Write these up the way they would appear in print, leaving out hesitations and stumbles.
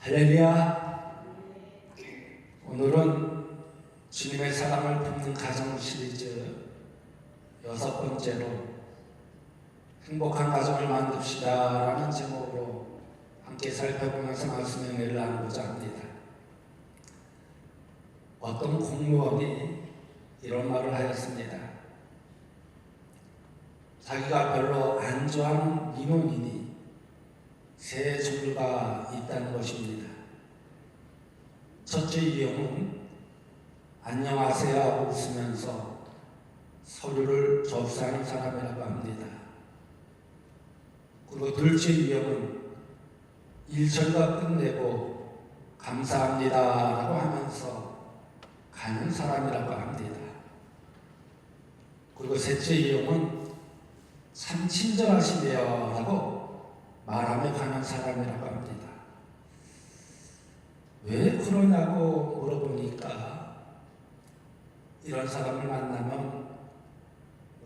할렐루야. 오늘은 주님의 사랑을 품는 가정 시리즈 6번째로 행복한 가정을 만듭시다 라는 제목으로 함께 살펴보면서 말씀 연회를 나누고자 합니다. 어떤 공무원이 이런 말을 하였습니다. 자기가 별로 안 좋아하는 민원인이 세 종류가 있다는 것입니다. 첫째 유형은 안녕하세요 하고 웃으면서 서류를 접수하는 사람이라고 합니다. 그리고 둘째 유형은 일처리가 끝내고 감사합니다 라고 하면서 가는 사람이라고 합니다. 그리고 셋째 유형은 참 친절하시네요 라고 말하며 가는 사람이라고 합니다. 왜 그러냐고 물어보니까 이런 사람을 만나면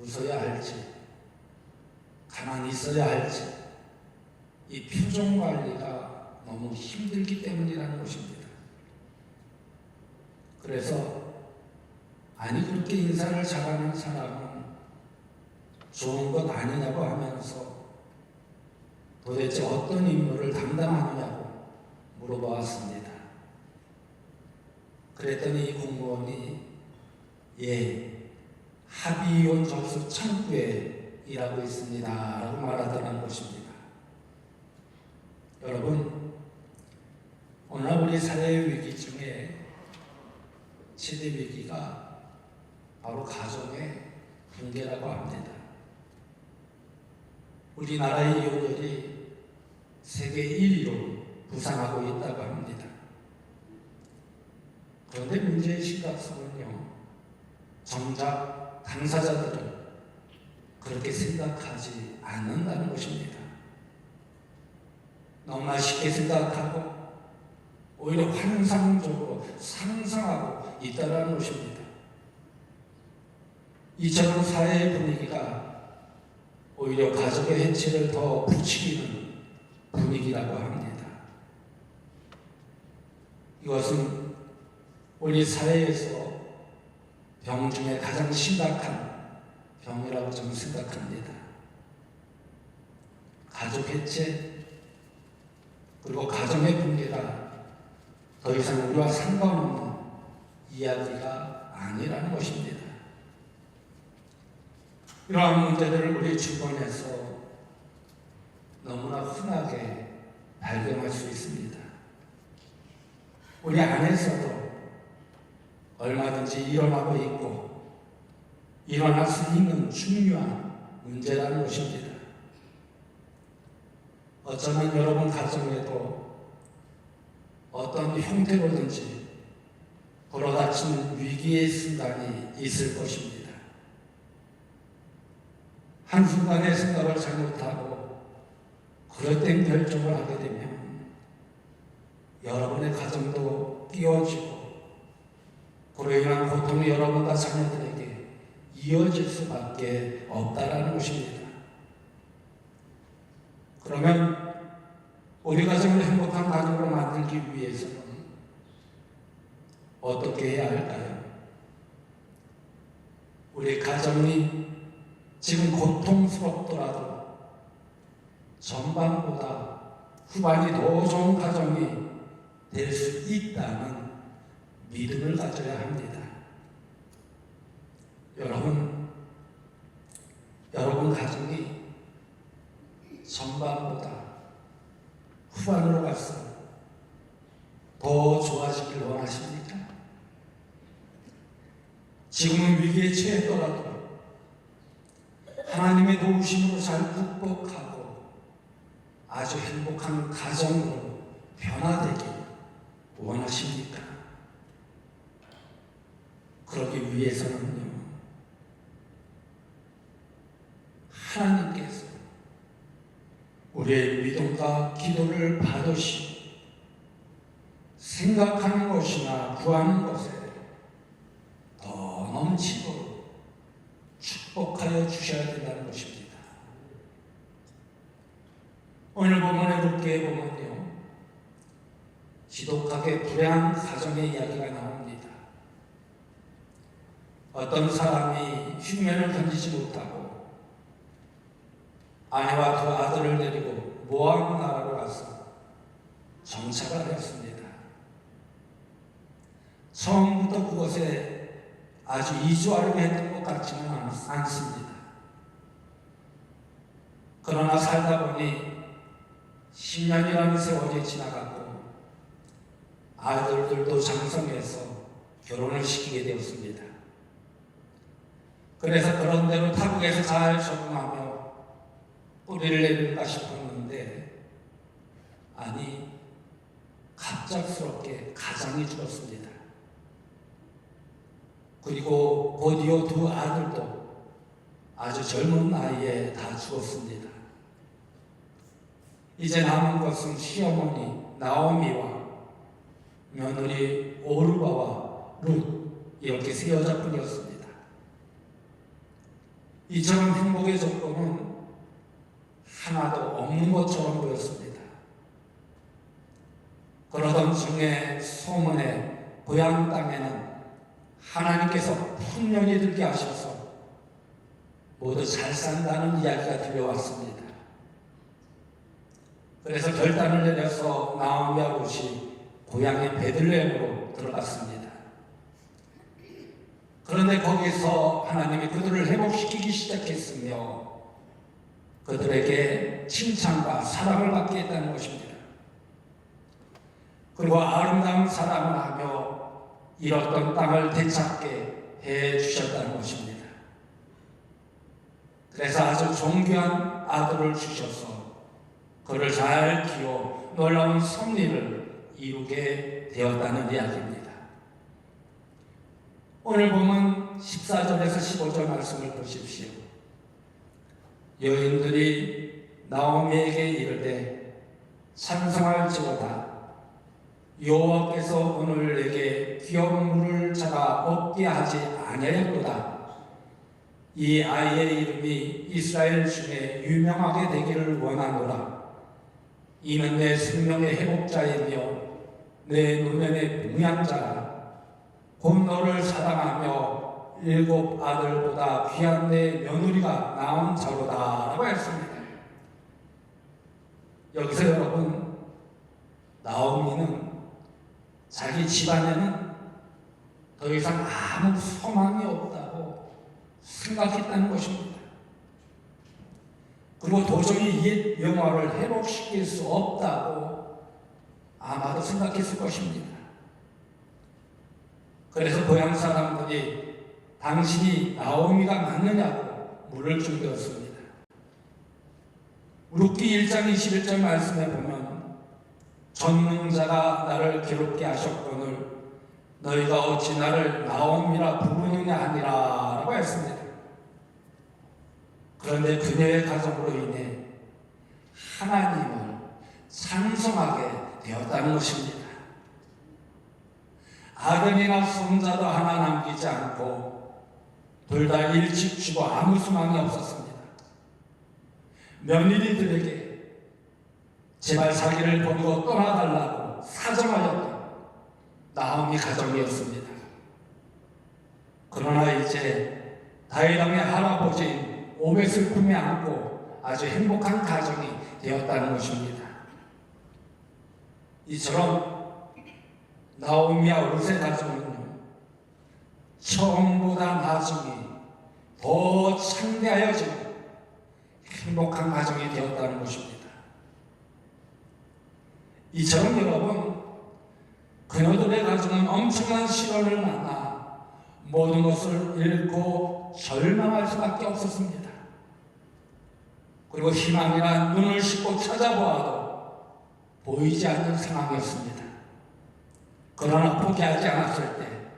웃어야 할지 가만히 있어야 할지 이 표정 관리가 너무 힘들기 때문이라는 것입니다. 그래서 아니 그렇게 인사를 잘하는 사람은 좋은 것 아니냐고 하면서 도대체 어떤 임무를 담당하느냐고 물어보았습니다. 그랬더니 이 공무원이 합의원 접수 창구에 일하고 있습니다 라고 말하더라는 것입니다. 여러분, 오늘 우리 사회의 위기 중에 최대 위기가 바로 가정의 붕괴라고 합니다. 우리나라의 이혼율이 세계 1위로 부상하고 있다고 합니다. 그런데 문제의 심각성은요, 정작 당사자들은 그렇게 생각하지 않는다는 것입니다. 너무나 쉽게 생각하고 오히려 환상적으로 상상하고 있다는 것입니다. 이처럼 사회의 분위기가 오히려 가족의 해체를 더 부추기는 분위기라고 합니다. 이것은 우리 사회에서 병 중에 가장 심각한 병이라고 저는 생각합니다. 가족 해체 그리고 가정의 붕괴가 더 이상 우리와 상관없는 이야기가 아니라는 것입니다. 이러한 문제들을 우리 주변에서 너무나 흔하게 발견할 수 있습니다. 우리 안에서도 얼마든지 일어나고 있고 일어날 수 있는 중요한 문제라는 것입니다. 어쩌면 여러분 가정에도 어떤 형태로든지 불어닥치는 위기의 순간이 있을 것입니다. 한순간의 생각을 잘못하고 그릇된 결정을 하게 되면 여러분의 가정도 끼워지고 그로 인한 고통이 여러분과 자녀들에게 이어질 수밖에 없다라는 것입니다. 그러면 우리 가정을 행복한 가정으로 만들기 위해서는 어떻게 해야 할까요? 우리 가정이 지금 고통스럽더라도 전반보다 후반이 더 좋은 가정이 될 수 있다는 믿음을 가져야 합니다. 여러분 가정이 전반보다 후반으로 가서 더 좋아지길 원하십니까? 지금은 위기에 처했더라도 하나님의 도우심으로 잘 극복하고 아주 행복한 가정으로 변화되길 원하십니까? 그러기 위해서는요, 하나님께서 우리의 믿음과 기도를 받으시고 생각하는 것이나 구하는 것에 더 넘치도록 축복하여 주셔야 된다는 것입니다. 오늘 본문에 함께 보면요, 지독하게 불행한 가정의 이야기가 나옵니다. 어떤 사람이 흉년을 견디지 못하고 아내와 두 아들을 데리고 모압 나라로 가서 정착을 하였습니다. 처음부터 그것에 아주 이주하려고 했던 것 같지는 않습니다. 그러나 살다 보니 10년이라는 세월이 지나가고 아들들도 장성해서 결혼을 시키게 되었습니다. 그래서 그런 대로 타국에서 잘 적응하며 뿌리를 내릴까 싶었는데 아니 갑작스럽게 가장이 죽었습니다. 그리고 곧 이어 두 아들도 아주 젊은 나이에 다 죽었습니다. 이제 남은 것은 시어머니 나오미와 며느리 오르바와 룻 이렇게 세 여자뿐이었습니다. 이처럼 행복의 조건은 하나도 없는 것처럼 보였습니다. 그러던 중에 소문에 고향 땅에는 하나님께서 풍년이 들게 하셔서 모두 잘 산다는 이야기가 들려왔습니다. 그래서 결단을 내려서 나오미와 룻이 고향의 베들레헴으로 들어갔습니다. 그런데 거기서 하나님이 그들을 회복시키기 시작했으며 그들에게 칭찬과 사랑을 받게 했다는 것입니다. 그리고 아름다운 사랑을 하며 잃었던 땅을 되찾게 해 주셨다는 것입니다. 그래서 아주 존귀한 아들을 주셔서 그를 잘 키워 놀라운 섭리를 이루게 되었다는 이야기입니다. 오늘 보면 14절에서 15절 말씀을 보십시오. 여인들이 나오미에게 이르되 찬송할지어다. 여호와께서 오늘 내게 귀여운 물을 자가 없게 하지 아니하였도다. 이 아이의 이름이 이스라엘 중에 유명하게 되기를 원하노라. 이는 내 생명의 회복자이며 내 노년의 봉양자라. 곧 너를 사랑하며 7 아들보다 귀한 내 며느리가 나온 자로다 라고 했습니다. 여기서 여러분 나오미는 자기 집안에는 더 이상 아무 소망이 없다고 생각했다는 것입니다. 그리고 도저히 옛 영화를 회복시킬 수 없다고 아마도 생각했을 것입니다. 그래서 고향 사람들이 당신이 나오미가 맞느냐고 물을 준비했습니다. 룻기 1장 21절 말씀에 보면 전능자가 나를 괴롭게 하셨거늘 너희가 어찌 나를 나오미라 부르느냐 하니라 라고 했습니다. 그런데 그녀의 가정으로 인해 하나님을 찬송하게 되었다는 것입니다. 아들이나 손자도 하나 남기지 않고 둘 다 일찍 죽어 아무 소망이 없었습니다. 며느리들에게 제발 자기를 버리고 떠나달라고 사정하였던 나오미 가정이었습니다. 그러나 이제 다윗 왕의 할아버지인 오벳을 품에 안고 아주 행복한 가정이 되었다는 것입니다. 이처럼 나오미와 룻의 가정은요, 처음보다 나중에 더 창대하여지는 행복한 가정이 되었다는 것입니다. 이처럼 여러분, 그녀들의 가정은 엄청난 시련을 만나 모든 것을 잃고 절망할 수밖에 없었습니다. 그리고 희망이란 눈을 씻고 찾아보아도 보이지 않는 상황이었습니다. 그러나 포기하지 않았을 때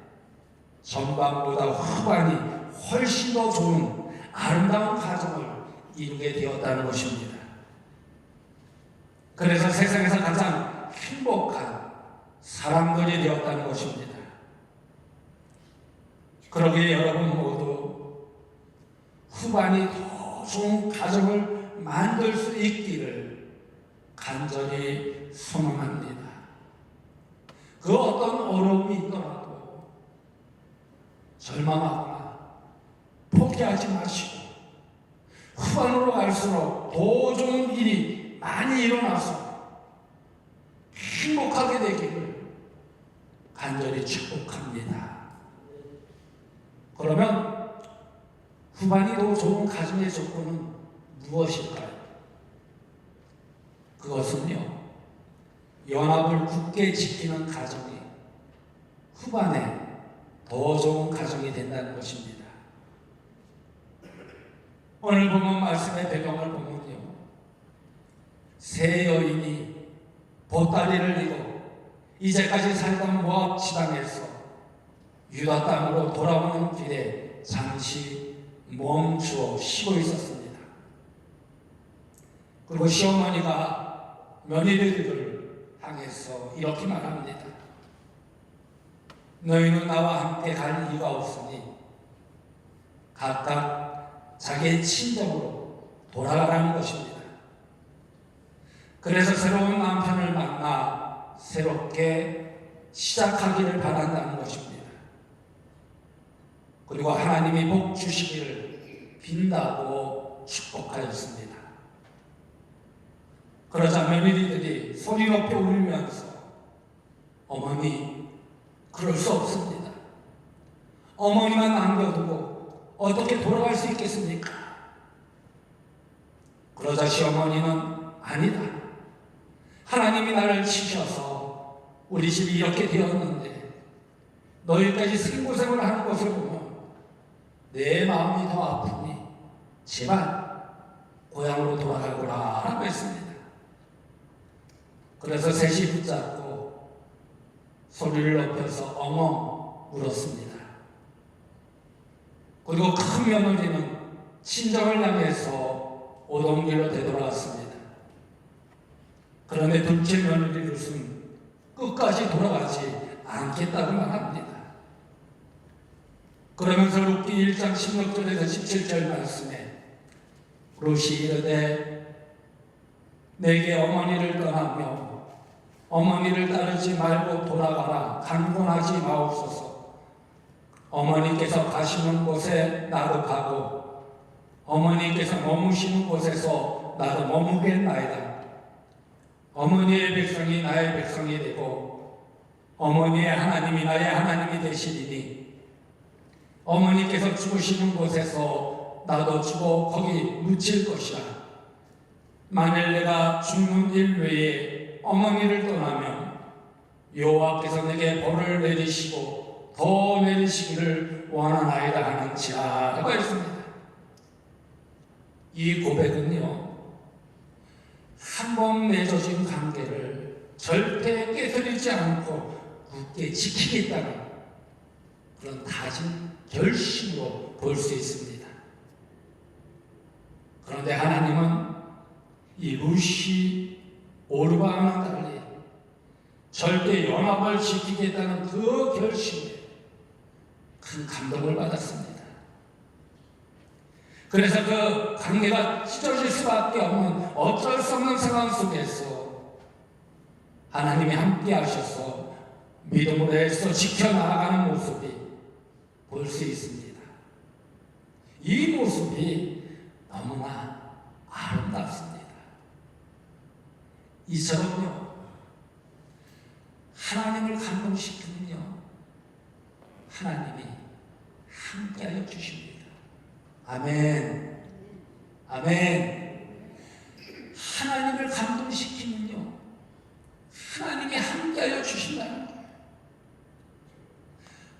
전반보다 후반이 훨씬 더 좋은 아름다운 가정을 이루게 되었다는 것입니다. 그래서 세상에서 가장 행복한 사람들이 되었다는 것입니다. 그러기에 여러분 모두 후반이 더 좋은 가정을 만들 수 있기를 간절히 소망합니다. 그 어떤 어려움이 있더라도 절망하거나 포기하지 마시고 후반으로 갈수록 더 좋은 일이 많이 일어나서 행복하게 되기를 간절히 축복합니다. 그러면 후반이 더 좋은 가정의 조건은 무엇일까요? 그것은요, 연합을 굳게 지키는 가정이 후반에 더 좋은 가정이 된다는 것입니다. 오늘 본문 말씀의 배경을 보면요, 세 여인이 보따리를 이고 이제까지 살던 모압 지방에서 유다 땅으로 돌아오는 길에 잠시 멈추어 쉬고 있었습니다. 그리고 시어머니가 며느리들을 향해서 이렇게 말합니다. 너희는 나와 함께 갈 이가 없으니 각각 자기의 친정으로 돌아가라는 것입니다. 그래서 새로운 남편을 만나 새롭게 시작하기를 바란다는 것입니다. 그리고 하나님이 복 주시기를 빈다고 축복하였습니다. 그러자 며느리들이 소리 높여 울면서 어머니, 그럴 수 없습니다. 어머니만 남겨두고 어떻게 돌아갈 수 있겠습니까? 그러자 시어머니는 아니다. 하나님이 나를 치셔서 우리 집이 이렇게 되었는데 너희까지 생고생을 하는 것을 보면 내 마음이 더 아프니 제발 고향으로 돌아가거라 라고 했습니다. 그래서 셋이 붙잡고 소리를 높여서 엉엉 울었습니다. 그리고 큰 며느리는 친정을 향해서 오던 길로 되돌아갔습니다. 그런데 둘째 며느리는 끝까지 돌아가지 않겠다고 말합니다. 그러면서 룻기 1장 16절에서 17절 말씀에 룻이 이르되 내게 어머니를 떠나며 어머니를 따르지 말고 돌아가라. 강권하지 마옵소서. 어머니께서 가시는 곳에 나도 가고 어머니께서 머무시는 곳에서 나도 머무겠나이다. 어머니의 백성이 나의 백성이 되고 어머니의 하나님이 나의 하나님이 되시리니 어머니께서 죽으시는 곳에서 나도 죽어 거기 묻힐 것이라. 만일 내가 죽는 일 외에 어머니를 떠나면 여호와께서 내게 벌을 내리시고 더 내리시기를 원하나이다 하는지라 라고 했습니다. 이 고백은요, 한 번 맺어진 관계를 절대 깨뜨리지 않고 굳게 지키겠다는 그런 다짐, 결심으로 볼 수 있습니다. 그런데 하나님은 이 룻이 오르바와는 달리 절대 연합을 지키겠다는 그 결심에 큰 감동을 받았습니다. 그래서 그 관계가 찢어질 수밖에 없는 어쩔 수 없는 상황 속에서 하나님이 함께 하셔서 믿음으로 애써 지켜나가는 모습이 볼 수 있습니다. 이 모습이 너무나 아름답습니다. 이처럼요, 하나님을 감동시키면요, 하나님이 함께하여 주십니다. 아멘. 아멘. 하나님을 감동시키면요, 하나님이 함께하여 주신다는 거예요.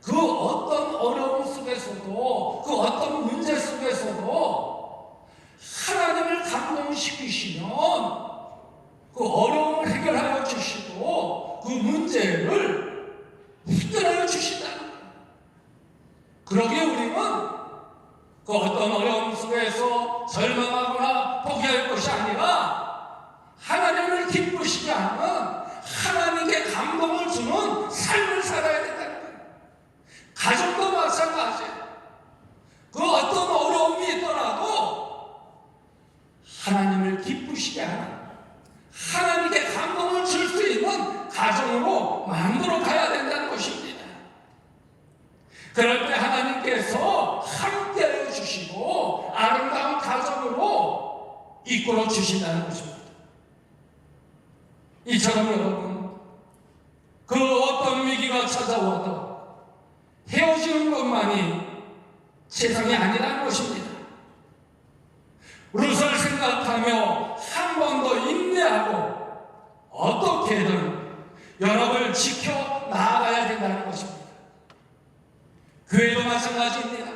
그 어떤 어려움 속에서도, 그 어떤 문제 속에서도 하나님을 감동시키시면 그 어려움을 해결하여 주시고 그 문제를 해결하여 주신다는 거예요. 그러기에 우리는 그 어떤 어려움 속에서 절망하거나 포기할 것이 아니라 하나님을 기쁘시게 하는, 하나님께 감동을 주는 삶을 살아야 된다는 거예요. 가정도 마찬가지예요. 그 어떤 어려움이 있더라도 하나님을 기쁘시게 하는, 하나님께 감동을 줄 수 있는 가정으로 만들어 가야 된다는 것입니다. 그럴 때 하나님께서 함께해 주시고 아름다운 가정으로 이끌어 주신다는 것입니다. 이처럼 여러분, 그 어떤 위기가 찾아와도 헤어지는 것만이 세상이 아니라는 것입니다. 룻을 생각하며 한 번 더 인내하고 어떻게든 연합을 지켜 나아가야 된다는 것입니다. 교회도 마찬가지입니다.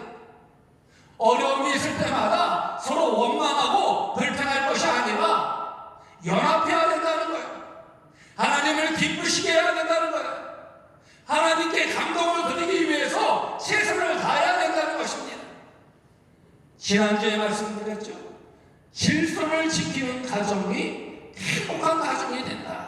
어려움이 있을 때마다 서로 원망하고 불평할 것이 아니라 연합해야 된다는 거예요. 하나님을 기쁘시게 해야 된다는 거예요. 하나님께 감동을 드리기 위해서 최선을 다해야 된다는 것입니다. 지난주에 말씀드렸죠. 질서를 지키는 가정이 행복한 가정이 된다.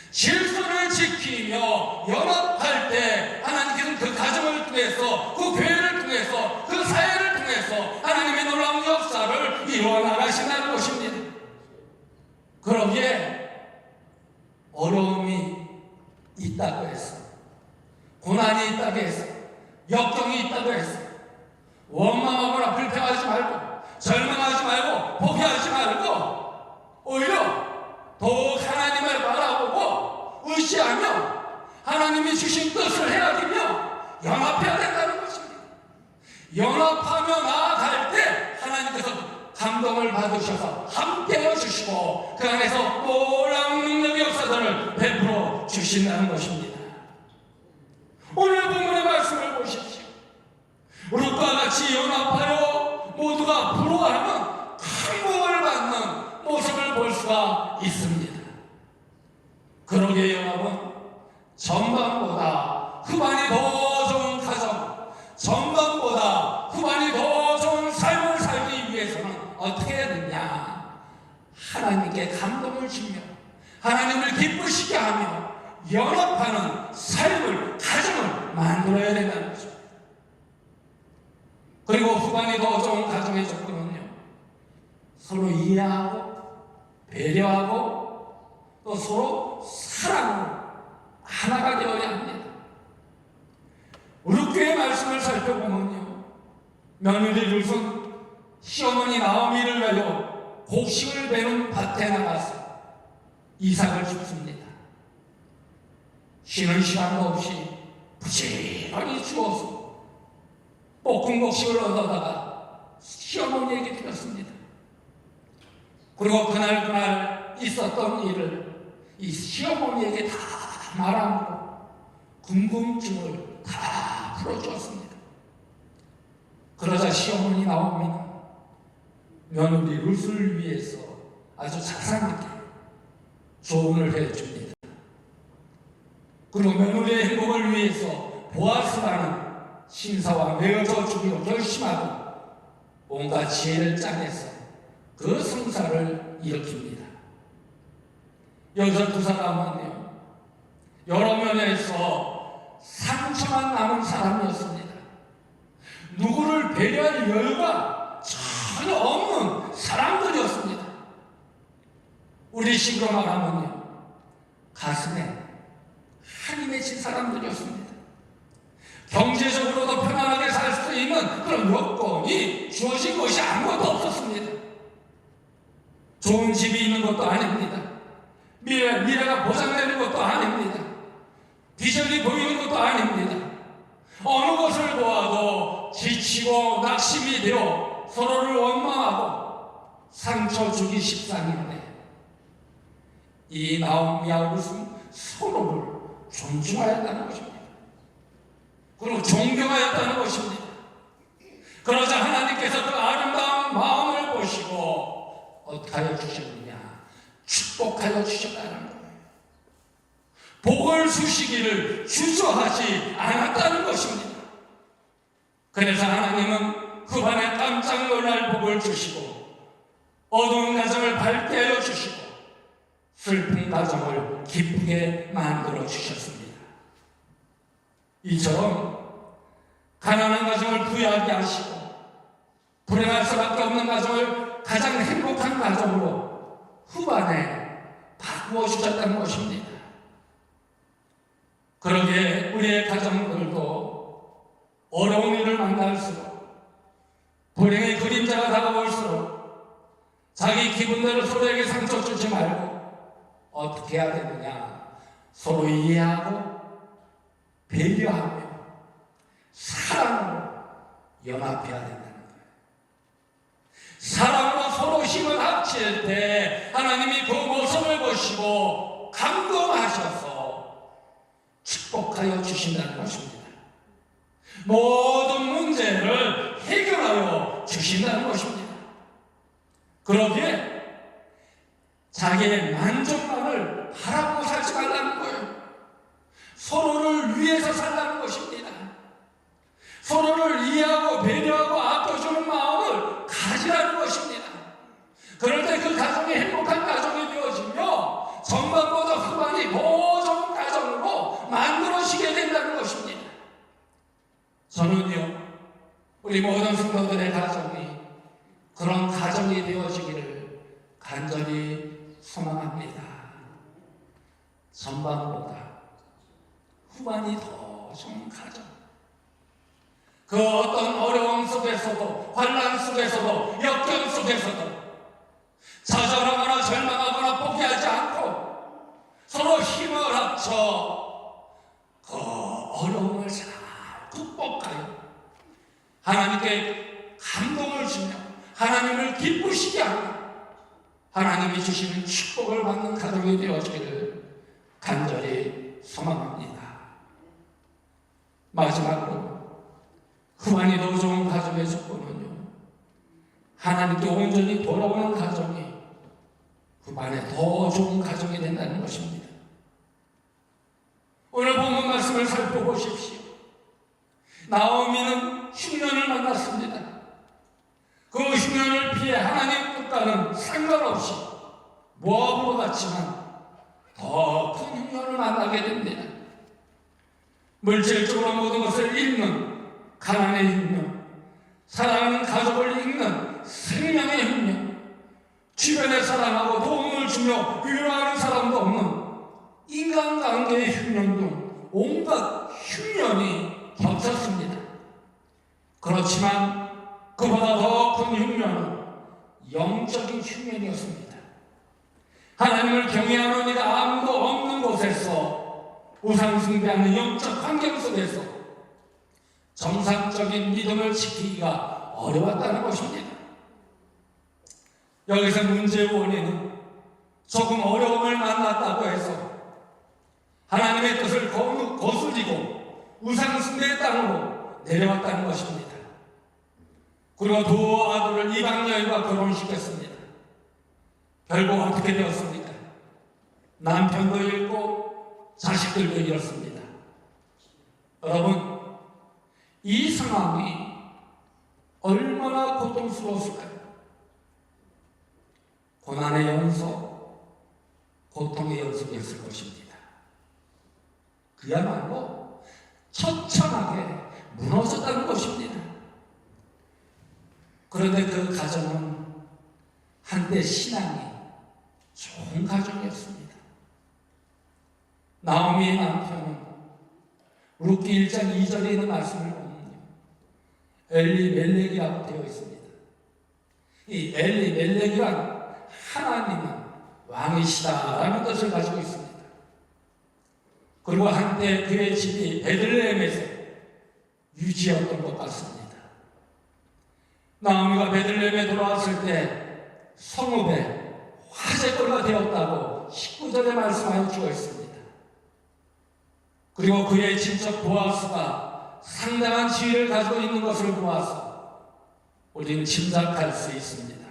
질서를 지키며 연합할 때 하나님께서는 그 가정을 통해서, 그 교회를 통해서, 그 사회를 통해서 하나님의 놀라운 역사를 이루어 나가신다는 것입니다. 그러기에 어려움이 있다고 해서, 고난이 있다고 해서, 역경이 있다고 해서 원망하거나 불평하지 말고, 절망하지 말고, 포기하지 말고 오히려 더욱 하나님을 바라보고 의지하며 하나님이 주신 뜻을 헤아리며 연합해야 된다는 것입니다. 연합하며 나아갈 때 하나님께서 감동을 받으셔서 함께해 주시고 그 안에서 놀라운 능력의 역사들을 베풀어 주신다는 것입니다. 오늘 본문의 말씀을 보십시오. 룻과 같이 연합하여 모두가 부러워하는 큰 복을 받는 모습을 볼 수가 있습니다. 그러게 여러분, 전반보다 후반이 더 좋은 가정, 전반보다 후반이 더 좋은 삶을 살기 위해서는 어떻게 해야 되냐? 하나님께 감동을 주며 하나님을 기쁘시게 하며 연합하는 삶을, 가정을 만들어야 된다는 거죠. 그리고 후반이 더 좋은 가정의 조건은요, 서로 이해하고 배려하고 또 서로 사랑으로 하나가 되어야 합니다. 우리 교회 말씀을 살펴보면요, 며느리 룻은 시어머니 나오미를 위하여 곡식을 베는 밭에 나가서 이삭을 줍습니다. 쉬는 시간도 없이 부지런히 주어서 볶은 곡식을 얻어다가 시어머니에게 드렸습니다. 그리고 그날 있었던 일을 이 시어머니에게 다 말하고 궁금증을 다 풀어주었습니다. 그러자 시어머니 나오미는 며느리 룻을 위해서 아주 자상하게 조언을 해줍니다. 그리고 며느리의 행복을 위해서 보아스라는 신사와 맺어져 주기로 결심하고 온갖 지혜를 짜내서 그 성사를 일으킵니다. 여기서 두 사람은요, 여러 면에서 상처만 남은 사람이었습니다. 누구를 배려할 여유가 전혀 없는 사람들이었습니다. 우리 식으로 말하면요, 가슴에 한이 맺힌 사람들이었습니다. 경제적으로도 편안하게 살 수 있는 그런 여건이 주어진 것이 아무것도 없었습니다. 좋은 집이 있는 것도 아닙니다. 미래가 보장되는 것도 아닙니다. 비전이 보이는 것도 아닙니다. 어느 것을 보아도 지치고 낙심이 되어 서로를 원망하고 상처 주기 십상인데, 이 나오미와 룻은 서로를 존중하였다는 것입니다. 그리고 존경하였다는 것입니다. 그러자 하나님께서 그 아름다운 마음을 보시고 어떻게 하여 주셨느냐? 축복하여 주셨다는 거예요. 복을 주시기를 주저하지 않았다는 것입니다. 그래서 하나님은 그 반에 깜짝 놀랄 복을 주시고 어두운 가정을 밝게 하여 주시고 슬픈 가정을 기쁘게 만들어 주셨습니다. 이처럼 가난한 가정을 부유하게 하시고 불행할 수밖에 없는 가정을 가장 행복한 가정으로 후반에 바꾸어 주셨다는 것입니다. 그러기에 우리의 가정들도 어려운 일을 만날수록, 불행의 그림자가 다가올수록 자기 기분대로 서로에게 상처 주지 말고 어떻게 해야 되느냐? 서로 이해하고 배려하며 사랑으로 연합해야 된다는 거예요. 사랑으로 서로 힘을 합칠 때 하나님이 그 모습을 보시고 감동하셔서 축복하여 주신다는 것입니다. 모든 문제를 해결하여 주신다는 것입니다. 그러기에 자기의 만족만을 바라고 살지 말라는 거예요. 서로를 위해서 살라는 것입니다. 서로를 이해하고 배려하고 아껴주는 마음을 가지라는 것입니다. 그럴 때 그 가정이 행복한 가정이 되어지며 전반보다 후반이 더 좋은 가정으로 만들어지게 된다는 것입니다. 저는요, 우리 모든 성도들의 가정이 그런 가정이 되어지기를 간절히 소망합니다. 전반보다 후반이 더 좋은 가정. 그 어떤 어려움 속에서도, 환난 속에서도, 역경 속에서도 좌절하거나 절망하거나 포기하지 않고 서로 힘을 합쳐 그 어려움을 잘 극복하여 하나님께 감동을 주며 하나님을 기쁘시게 하며 하나님이 주시는 축복을 받는 가정이 되어지기를 간절히 소망합니다. 마지막으로 후반이 더 좋은 가정의 조건은요, 하나님께 온전히 돌아오는 가정이 후반에 더 좋은 가정이 된다는 것입니다. 오늘 본문 말씀을 살펴보십시오. 나오미는 흉년을 만났습니다. 그 흉년을 피해 하나님 뜻과는 상관없이 모압으로 갔지만 더 큰 흉년을 만나게 됩니다. 물질적으로 모든 것을 잃는 가난의 흉년, 사랑하는 가족을 잃는 생명의 흉년, 주변에 사랑하고 도움을 주며 위로하는 사람도 없는 인간관계의 흉년 등 온갖 흉년이 겹쳤습니다. 그렇지만 그보다 더 큰 흉년은 영적인 흉년이었습니다. 하나님을 경외하는 이가 아무도 없는 곳에서 우상 숭배하는 영적 환경 속에서 정상적인 믿음을 지키기가 어려웠다는 것입니다. 여기서 문제의 원인은 조금 어려움을 만났다고 해서 하나님의 뜻을 거스리고 우상 숭배의 땅으로 내려왔다는 것입니다. 그리고 두 아들을 이방 여인과 결혼시켰습니다. 결국 어떻게 되었습니까? 남편도 잃고 자식들도 잃었습니다. 여러분, 이 상황이 얼마나 고통스러웠을까요? 고난의 연속, 고통의 연속이었을 것입니다. 그야말로 처참하게 무너졌다는 것입니다. 그런데 그 가정은 한때 신앙이 좋은 가정이었습니다. 나오미의 남편은 룻기 1장 2절에 있는 말씀을 보면요, 엘리멜렉이라고 되어 있습니다. 이 엘리멜렉이란 하나님은 왕이시다라는 뜻을 가지고 있습니다. 그리고 한때 그의 집이 베들레헴에서 유지였던 것 같습니다. 나오미가 베들레헴에 돌아왔을 때 성읍에 화제거리가 되었다고 19절에 말씀하여 주어 있습니다. 그리고 그의 친척 보아스가 상당한 지위를 가지고 있는 것을 보아서 우리는 짐작할 수 있습니다.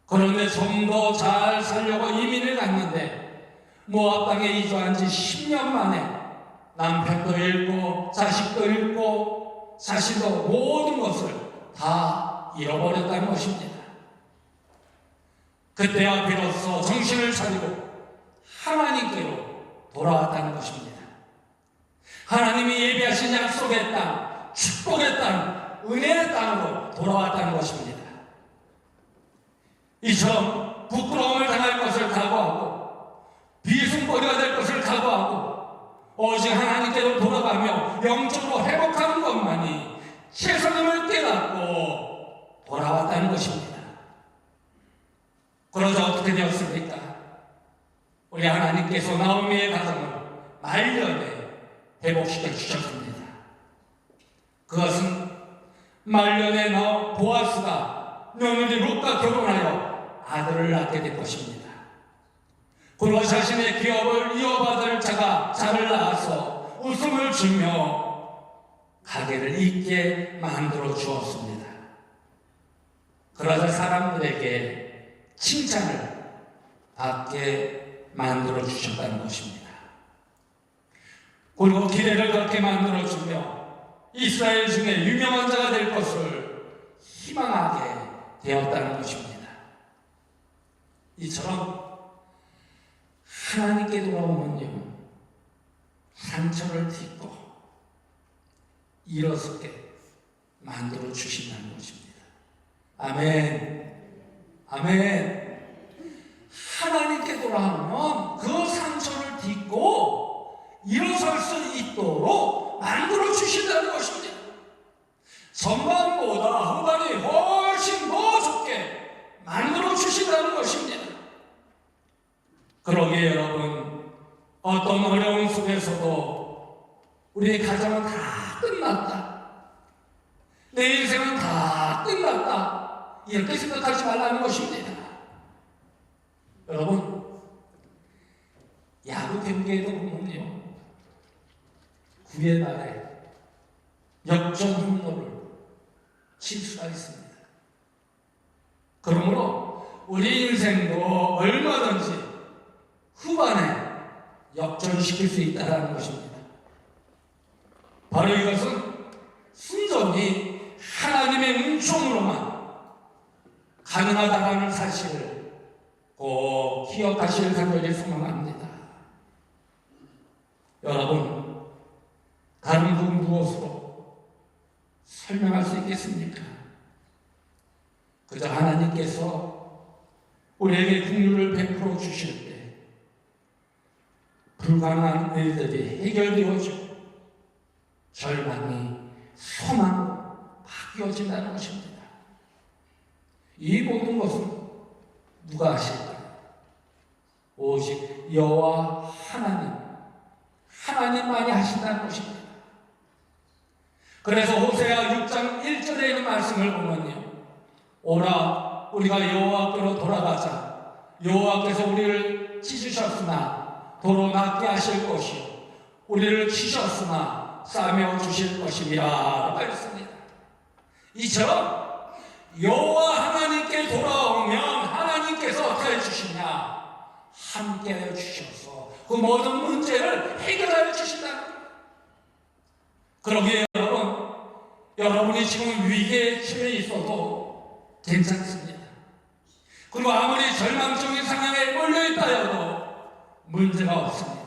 그런데 좀 더 잘 살려고 이민을 갔는데 모압 땅에 이주한 지 10년 만에 남편도 잃고 자식도 잃고 자신도 모든 것을 다 잃어버렸다는 것입니다. 그때야 비로소 정신을 차리고 하나님께로 돌아왔다는 것입니다. 하나님이 예비하신 약속의 땅, 축복의 땅, 은혜의 땅으로 돌아왔다는 것입니다. 이처럼 부끄러움을 당할 것을 각오하고 비승거리가 될 것을 각오하고 오직 하나님께로 돌아가며 영적으로 회복하는 것만이 최선임을 깨닫고 돌아왔다는 것입니다. 그러자 어떻게 되었습니까? 우리 하나님께서 나오미의 가정을 말년에 회복시켜 주셨습니다. 그것은 말년에 보아스가 며느리 룻과 결혼하여 아들을 낳게 된 것입니다. 그리고 자신의 기업을 이어받을 자를 낳아서 웃음을 주며 가게를 있게 만들어 주었습니다. 그러자 사람들에게 칭찬을 받게 만들어 주셨다는 것입니다. 그리고 기대를 그렇게 만들어 주며 이스라엘 중에 유명한 자가 될 것을 희망하게 되었다는 것입니다. 이처럼 하나님께 돌아오면요, 상처를 딛고 일어서게 만들어 주신다는 것입니다. 아멘. 아멘. 하나님께 돌아오면 그 상처를 딛고 일어설 수 있도록 만들어 주신다는 것입니다. 전반보다 후반이 훨씬 더 좋게 만들어 주신다는 것입니다. 그러기에 여러분, 어떤 어려움 속에서도 우리의 가정은 다 끝났다, 내 인생은 다 끝났다, 이렇게 생각하지 말라는 것입니다. 여러분, 야구 경기에도 보면요, 9회 말에 역전 홈런을 칠 수가 있습니다. 그러므로 우리 인생도 얼마든지 후반에 역전시킬 수 있다는 것입니다. 바로 이것은 순전히 하나님의 은총으로만 가능하다는 사실을 꼭 기억하실 간절히 소망합니다. 여러분, 다른 분 무엇으로 설명할 수 있겠습니까? 그저 하나님께서 우리에게 긍휼을 베풀어 주실 때 불가능한 일들이 해결되어지고 절망이 소망으로 바뀌어진다는 것입니다. 이 모든 것은 누가 하실까요? 오직 여호와 하나님만이 하신다는 것입니다. 그래서 호세아 6장 1절에 있는 말씀을 보면요, 오라 우리가 여호와께로 돌아가자. 여호와께서 우리를 찢으셨으나 도로 낫게 하실 것이요 우리를 치셨으나 싸매어 주실 것이니라 라고 했습니다. 이처럼 여호와 하나님께 돌아오면 하나님께서 어떻게 해주시냐, 함께하여 주셔서 그 모든 문제를 해결하여 주신다. 그러기에 여러분이 지금 위기에 처해 있어도 괜찮습니다. 그리고 아무리 절망적인 상황에 몰려있다 해도 문제가 없습니다.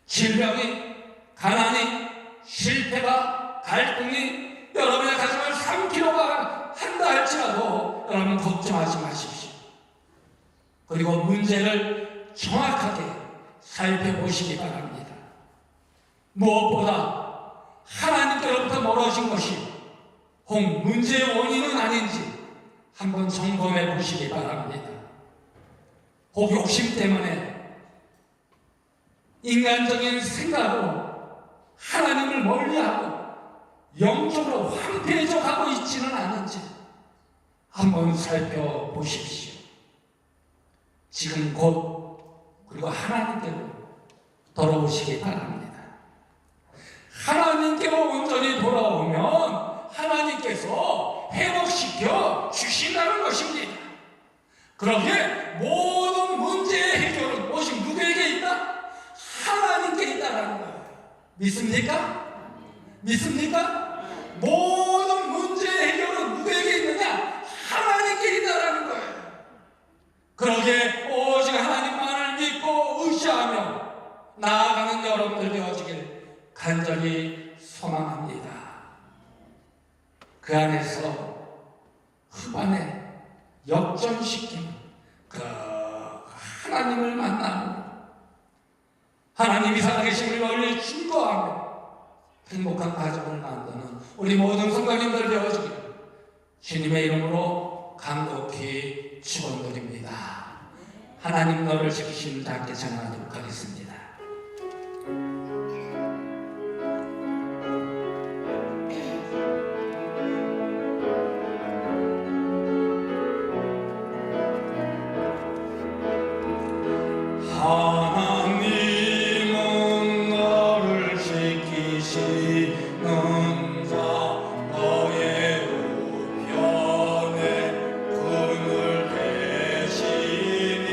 질병이, 가난이, 실패가, 갈등이 여러분의 가정을 삼키려고 한다 할지라도 여러분 걱정하지 마십시오. 그리고 문제를 정확하게 살펴보시기 바랍니다. 무엇보다 하나님께로부터 멀어진 것이 혹 문제의 원인은 아닌지 한번 점검해 보시기 바랍니다. 혹 욕심 때문에 인간적인 생각으로 하나님을 멀리하고 영적으로 황폐해져 가고 있지는 않은지 한번 살펴보십시오. 지금 곧 그리고 하나님께로 돌아오시기 바랍니다. 하나님께로 온전히 돌아오면 하나님께서 회복시켜 주신다는 것입니다. 그러기에 모든 문제의 해결은 오직 누구에게 있다? 하나님께 있다라는 거예요. 믿습니까? 믿습니까? 모든 문제의 해결은 누구에게 있느냐? 하나님께 있다라는 거예요. 그러기에 오직 하나님만을 믿고 의지하며 나아가는 여러분들 되어지길 간절히 소망합니다. 그 안에서 후반에 역전시킨 그 하나님을 만나고 하나님이 살아계심을 널리 증거하며 행복한 가정을 만드는 우리 모든 성도님들 되어주기를 주님의 이름으로 간곡히 축원드립니다. 하나님 너를 지키시는 자 함께 찬양하도록 하겠습니다. 하나님은 너를 지키시는 자 너의 우편에 그늘 대시니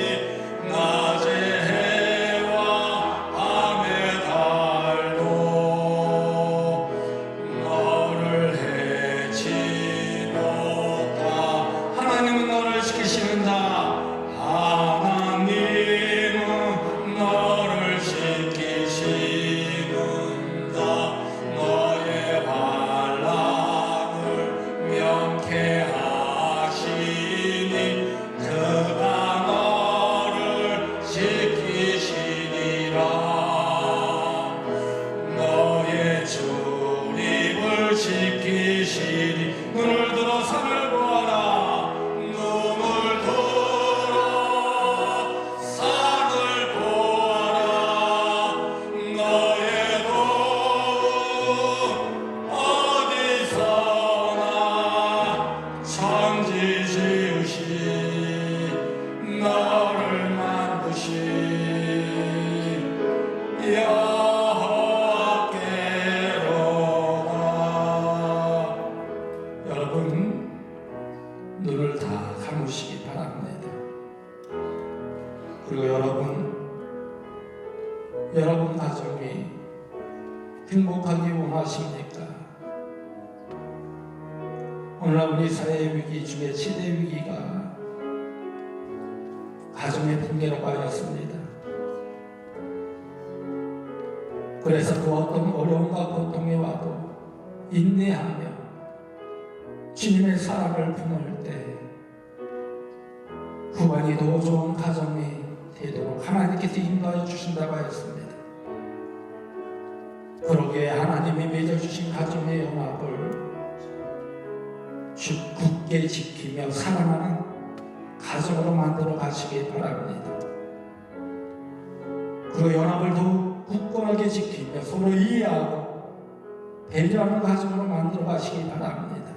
낮의 해와 밤의 달도 너를 해치 못하. 하나님은 너를 지키시는 자 너를 지키시는 자 너의 환난을 명쾌하시니 그가 너를 지키시리라. 너의 출입을 지키시니 눈을 들어 산을 보아라. 눈을 들어 산을 보아라. 너의 도움 어디서나 천지 지으신 너를 만드신 여호와께로다. 여러분 눈을 다 감으시기 바랍니다. 그리고 여러분 가정이 행복하기 원하십니까? 오늘날 우리 사회의 위기 중에 최대 위기가 가정의 붕괴로 가였습니다. 그래서 그 어떤 어려움과 고통이 와도 인내하며 주님의 사랑을 품을 때 후반이 더 좋은 가정이 되도록 하나님께서 인도하여 주신다고 하였습니다. 그러기에 하나님이 맺어주신 가정의 연합을 굳게 지키며 사랑하는 가정으로 만들어 가시기 바랍니다. 그 연합을 더욱 굳건하게 지키며 서로 이해하고 배려하는 가정으로 만들어 가시기 바랍니다.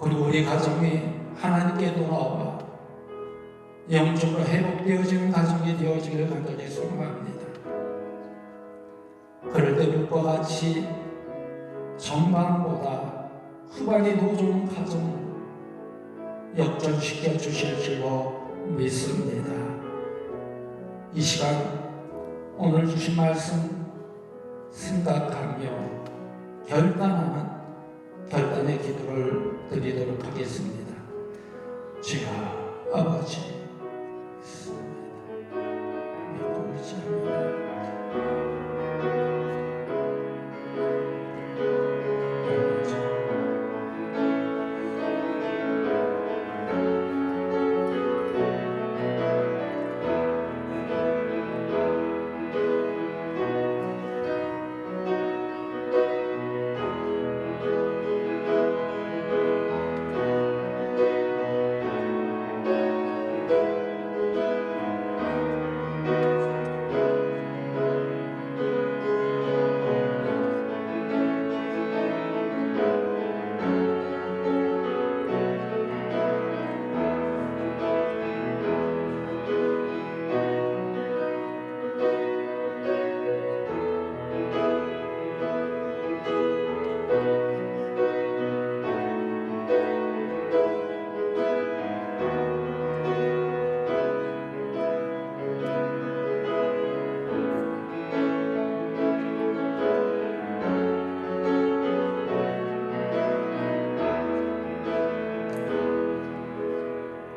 그리고 우리 가정이 하나님께 돌아와 영적으로 회복되어지는 가정이 되어지기를 간절히 소망합니다. 그럴 때 물과 같이 전반보다 후반이 더 좋은 가정을 역전시켜 주실 줄로 믿습니다. 이 시간 오늘 주신 말씀 생각하며 결단의 기도를 드리도록 하겠습니다. 주여 아버지 믿고 의지합니다.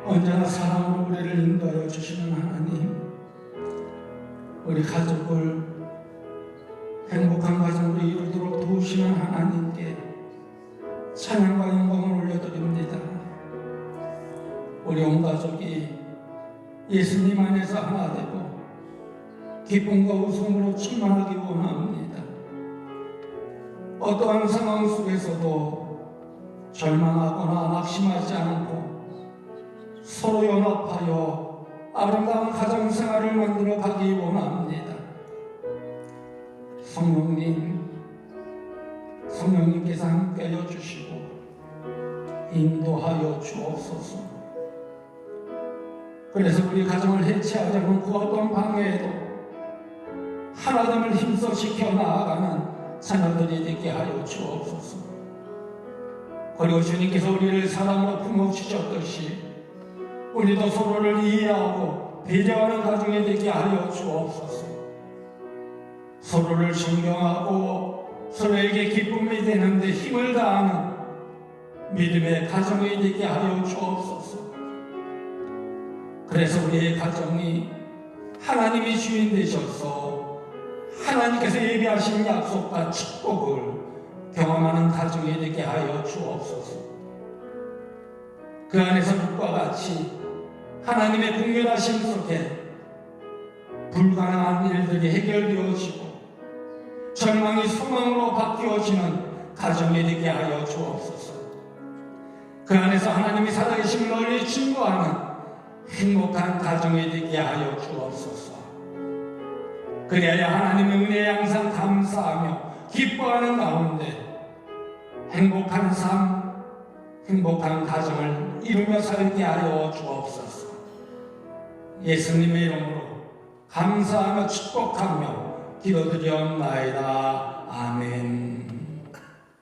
언제나 사랑으로 우리를 인도하여 주시는 하나님, 우리 가족을 행복한 가정으로 이루도록 도우시는 하나님께 찬양과 영광을 올려드립니다. 우리 온 가족이 예수님 안에서 하나 되고 기쁨과 웃음으로 충만하기 원합니다. 어떠한 상황 속에서도 절망하거나 낙심하지 않고 서로 연합하여 아름다운 가정생활을 만들어 가기 원합니다. 성령님께서 함께하여 주시고 인도하여 주옵소서. 그래서 우리 가정을 해체하자는 그 어떤 방해에도 하나됨을 힘써 지켜나가는 자녀들이 되게 하여 주옵소서. 그리고 주님께서 우리를 사랑으로 품어주셨듯이 우리도 서로를 이해하고 배려하는 가정이 되게 하여 주옵소서. 서로를 존경하고 서로에게 기쁨이 되는데 힘을 다하는 믿음의 가정이 되게 하여 주옵소서. 그래서 우리의 가정이 하나님이 주인 되셔서 하나님께서 예비하신 약속과 축복을 경험하는 가정이 되게 하여 주옵소서. 그 안에서 빛과 같이 하나님의 국률하심 속에 불가능한 일들이 해결되어지고 절망이 소망으로 바뀌어지는 가정이 되게 하여 주옵소서. 그 안에서 하나님이 살아계심을 널리 증거하는 행복한 가정이 되게 하여 주옵소서. 그래야 하나님의 은혜에 항상 감사하며 기뻐하는 가운데 행복한 삶, 행복한 가정을 이루며 살게 하여 주옵소서. 예수님의 이름으로 감사하며 축복하며 기도드리옵나이다. 아멘.